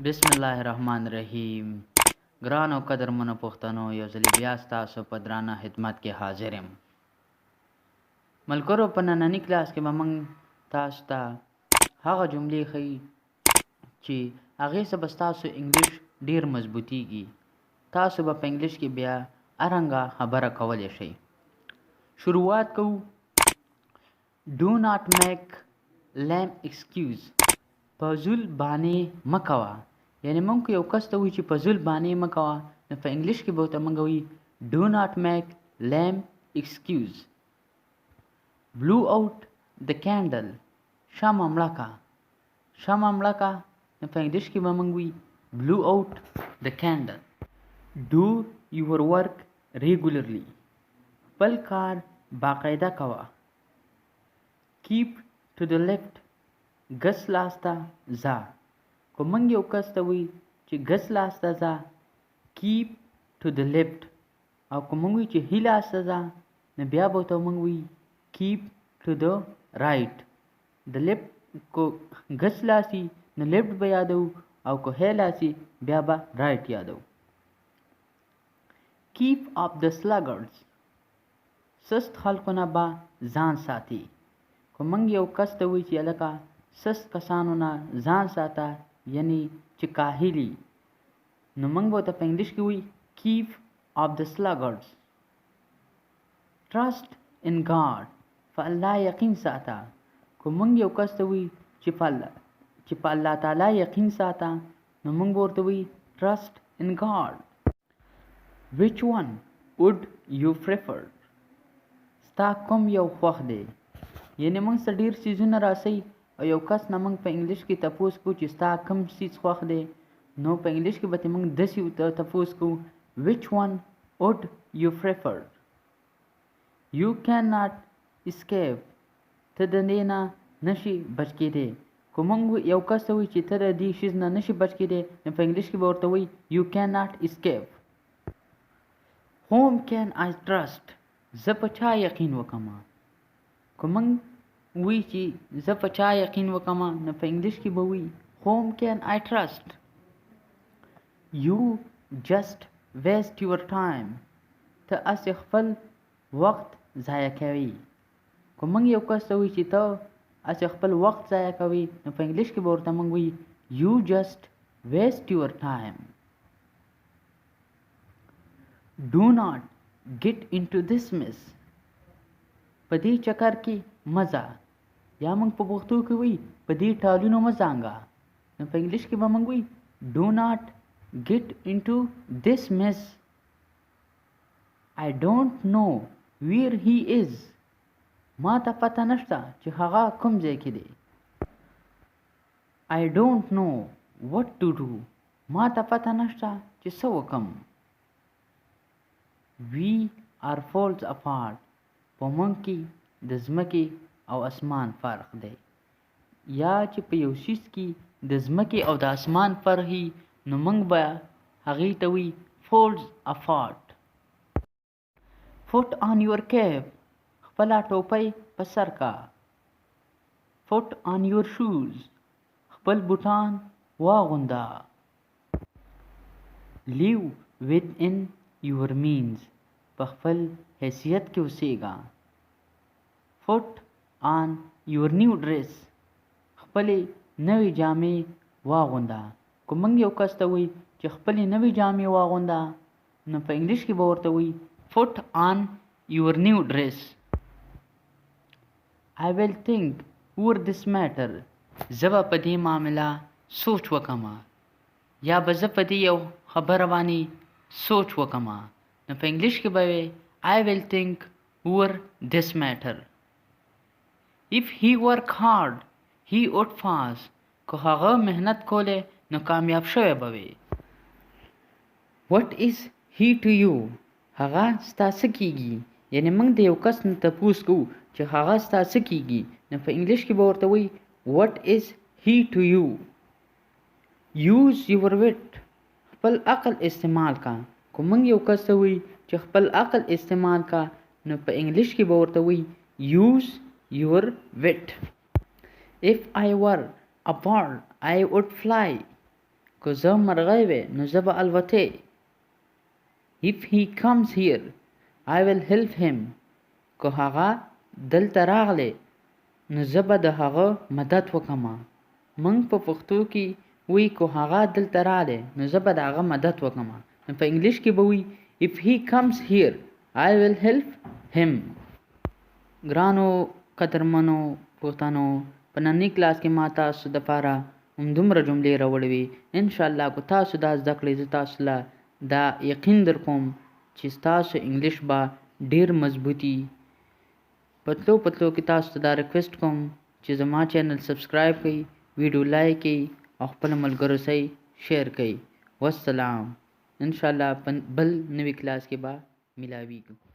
بسم الله الرحمن الرحیم. ګران او قدرمنو پښتنو، یو ځلې بیا ستاسو په درانه خدمت کې حاضر یم. ملګرو، په ننني کلاس کې به موږ تاسو ته هغه جملې ښیي چې هغې څه به ستاسو انګلیش ډېر مضبوطیږي. تاسو به په انګلیش کې بیا ارنګه خبره کولی شئ. شروعات کوو. Do not make lame excuse. فضول بانې مه کوه. یعنې موږ یو کس ته وایو چې فضول بانې مه کوه، نو په انګلیش کې به ورته موږ وایو do not make lame excuse. Blow out the candle. شمع مړه کړه. شمع مړه کړه، نو په انګلیش کې به موږ وایو blow out the candle. Do your work regularly. خپل کار باقاعده کوه. Keep to the left. ګس لاس ته ځه. که موږ یو کس ته وایو چې ګس لاس ته ځه، کیپ ټو د لیفټ. او که موږ وایو چې ښي لاس ته ځه، نو بیا به ورته موږ وایو کیپ ټو د رایټ. د لیفټ که ګس لاس وي نو لیفټ به یادو، او که ښی لاس وي بیا به رایټ یادو. کیپ اپ د sluggards. سست خلکو نه به ځان ساتي. که موږ یو کس ته وایو چې هلکه سست کسانو نه ځان ساته، یعنی چې کاهلي، نو موږ به ورته په انګلیش کې وایو کیپ اپ د sluggards. ټرسټ ان ګاډ. په الله یقین ساته. که موږ یو کس ته وایو چې په الله تعالی یقین ساته، نو موږ به ورته وایو ټرسټ ان ګاډ. which one would you prefer. ستا کوم یو خوښ دی. یعنې موږ څه ډېر څیزونه راسئ او یو کس نه موږ په انګلیش کې تپوس کوو چې ستا کوم څیز خوښ دی، نو په انګلیش کې به ترې موږ داسې تپوس کوو which one would you prefer. you cannot escape. ته د دې نه نشي بچ کېدی. که موږ یو کس ته وایو چې ته د دې شیز نه نشي بچ کېدی، نو په انګلیش کې به ورته وایو you cannot escape. whom can I trust. زه په چا یقین وکړم. که موږ وی چې زه په چا یقین وکړم، نو په انګلیش کې به وی whom can I trust. you just waste your time. ته هسې خپل وخت ضایع کوي. که موږ یو کس ته وی چې ته هسې خپل وخت ضایع کوي، نو په انګلیش کې به ورته موږ وی you just waste your time. do not get into this mess. په دې چکر کې مزه، یا موږ په پښتو کې وایي په دې ټالونو مه ځانګه، نو په انګلیش کې به موږ وایي do not get into this mess. I don't know where he is. ما ته پته نشته چې هغه کوم ځای کې دی. I don't know what to do. ما ته پته نشته چې څه وکړم. We are falls apart. په موږ کې د ځمکې او اسمان فرق دی. یا چې په یو شیز کې د ځمکې او د اسمان فرق وي، نو موږ به هغې ته وایو falls apart. put on your cap. خپله ټوپۍ په سر کا. put on your shoes. خپل بوټان واغونده. live within your means. په خپل حیثیت کې اوسېږه. put on your new dress. خپلې نوې جامې واغونده. که موږ یو کس ته وایو چې خپلې نوې جامې واغونده، نو په انګلیش کې به ورته وایو put on your new dress. I will think over this matter. زه به په دې معامله سوچ وکړم، یا به زه په دې یو خبره باندې سوچ وکړم، نو په انګلیش کې به وي I will think over this matter. If he work hard, he would pass. که هغه مهنت کوله نو کامیاب شوی به وي. What is he to you. هغه ستا څه کیږي. یعنې موږ د یو کس نه تپوس کوو چې هغه ستا څه کیږي، نو په انګلیش کې به ورته وایي what is he to you. use your wit. خپل عقل استعمال کا. که موږ یو کس ته وایي چې خپل عقل استعمال کا، نو په انګلیش کې به ورته وایي use your wit. if I were a bird I would fly. که زه مرغۍ وې نو زه به الوتې. If he comes here I will help him. که هغه دلته راغلی نو زه به د هغه مدد وکړم. موږ په پښتو کې وی که هغه دلته راغلی نو زه به د هغه مدد وکړم. نو په انګلیش کې به وی if he comes here I will help him. ګرانو قدرمنو پښتنو، په ننني کلاس کې ما تاسو دپاره همدومره جملې راوړې وې. انشاءالله که تاسو دا زده کړئ زه تاسو له دا یقین در کوم چې ستاسو انګلیش به ډېر مضبوطي. پتلو کې تاسو ته دا ریکویسټ کوم چې زما چینل سبسکرایب کړئ، ویډیو لایک کړئ او خپلو ملګرو سره شیر کړئ. والسلام. انشاءالله بل نوي کلاس کې به ملاویږو.